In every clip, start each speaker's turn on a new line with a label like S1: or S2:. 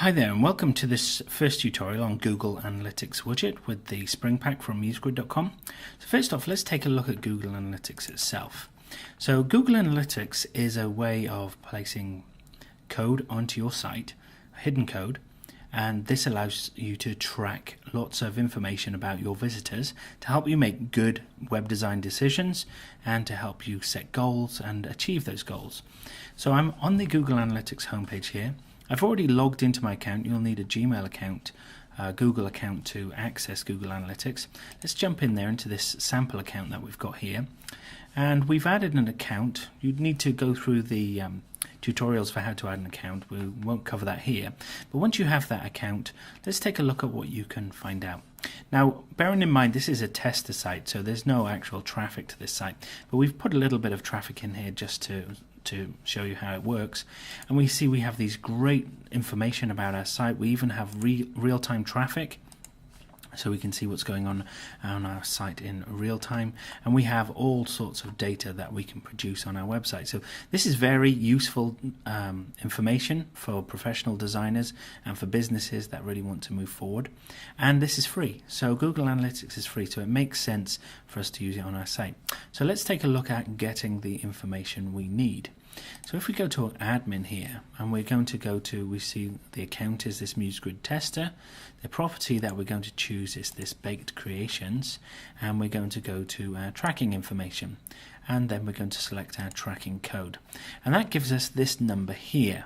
S1: Hi there and welcome to this first tutorial on Google Analytics widget with the Spring Pack from museGrid.com. So first off, let's take a look at Google Analytics itself. So Google Analytics is a way of placing code onto your site, hidden code, and this allows you to track lots of information about your visitors to help you make good web design decisions and to help you set goals and achieve those goals. So I'm on the Google Analytics homepage here. I've already logged into my account. You'll need a Gmail account, Google account to access Google Analytics. Let's jump in there into this sample account that we've got here. And we've added an account. You'd need to go through the tutorials for how to add an account. We won't cover that here. But once you have that account, let's take a look at what you can find out. Now, bearing in mind this is a tester site, so there's no actual traffic to this site. But we've put a little bit of traffic in here just to show you how it works, and we see we have these great information about our site. We even have real-time traffic, so we can see what's going on our site in real time, and we have all sorts of data that we can produce on our website. So this is very useful information for professional designers and for businesses that really want to move forward, and this is free. So Google Analytics is free, so it makes sense for us to use it on our site. So let's take a look at getting the information we need. So if we go to admin here, and we're going to go to, we see the account is this museGrid tester. The property that we're going to choose is this baked creations, and we're going to go to tracking information, and then we're going to select our tracking code, and that gives us this number here,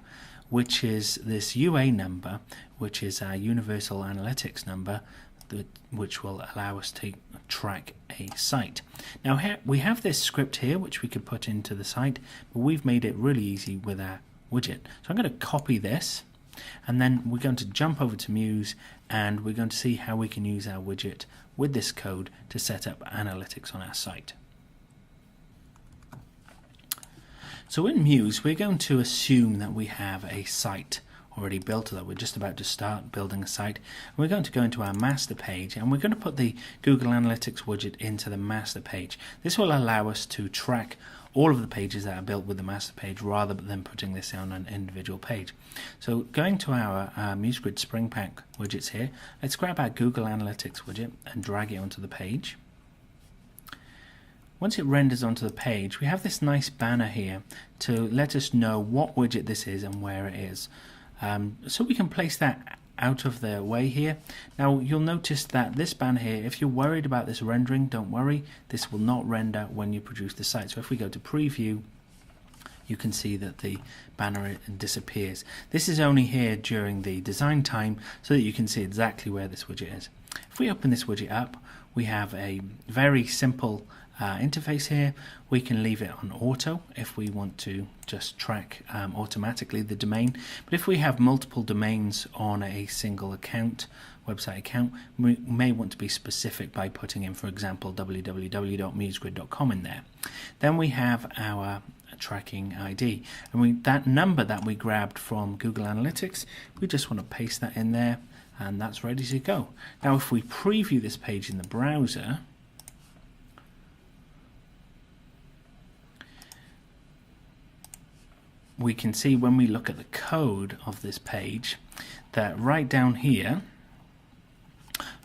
S1: which is this UA number, which is our universal analytics number, which will allow us to track a site. Now here we have this script here which we could put into the site, but we've made it really easy with our widget. So I'm going to copy this, and then we're going to jump over to Muse, and we're going to see how we can use our widget with this code to set up analytics on our site. So in Muse, we're going to assume that we have a site already built, that we're just about to start building a site. We're going to go into our master page, and we're going to put the Google Analytics widget into the master page. This will allow us to track all of the pages that are built with the master page rather than putting this on an individual page. So going to our museGrid Spring Pack widgets here, let's grab our Google Analytics widget and drag it onto the page. Once it renders onto the page, we have this nice banner here to let us know what widget this is and where it is. So we can place that out of the way here. Now you'll notice that this banner here, if you're worried about this rendering, don't worry, this will not render when you produce the site. So if we go to preview, you can see that the banner disappears. This is only here during the design time so that you can see exactly where this widget is. If we open this widget up, we have a very simple interface here. We can leave it on auto if we want to just track automatically the domain, but if we have multiple domains on a single account, website account, we may want to be specific by putting in, for example, www.musegrid.com in there. Then we have our tracking ID, and that number that we grabbed from Google Analytics, we just want to paste that in there, and that's ready to go. Now if we preview this page in the browser, we can see when we look at the code of this page that right down here,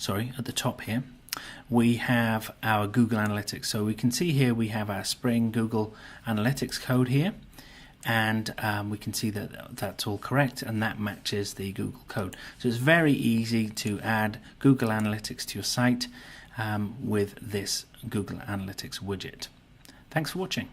S1: at the top here, we have our Google Analytics. So we can see here we have our Spring Google Analytics code here, and we can see that that's all correct, and that matches the Google code. So it's very easy to add Google Analytics to your site with this Google Analytics widget. Thanks for watching.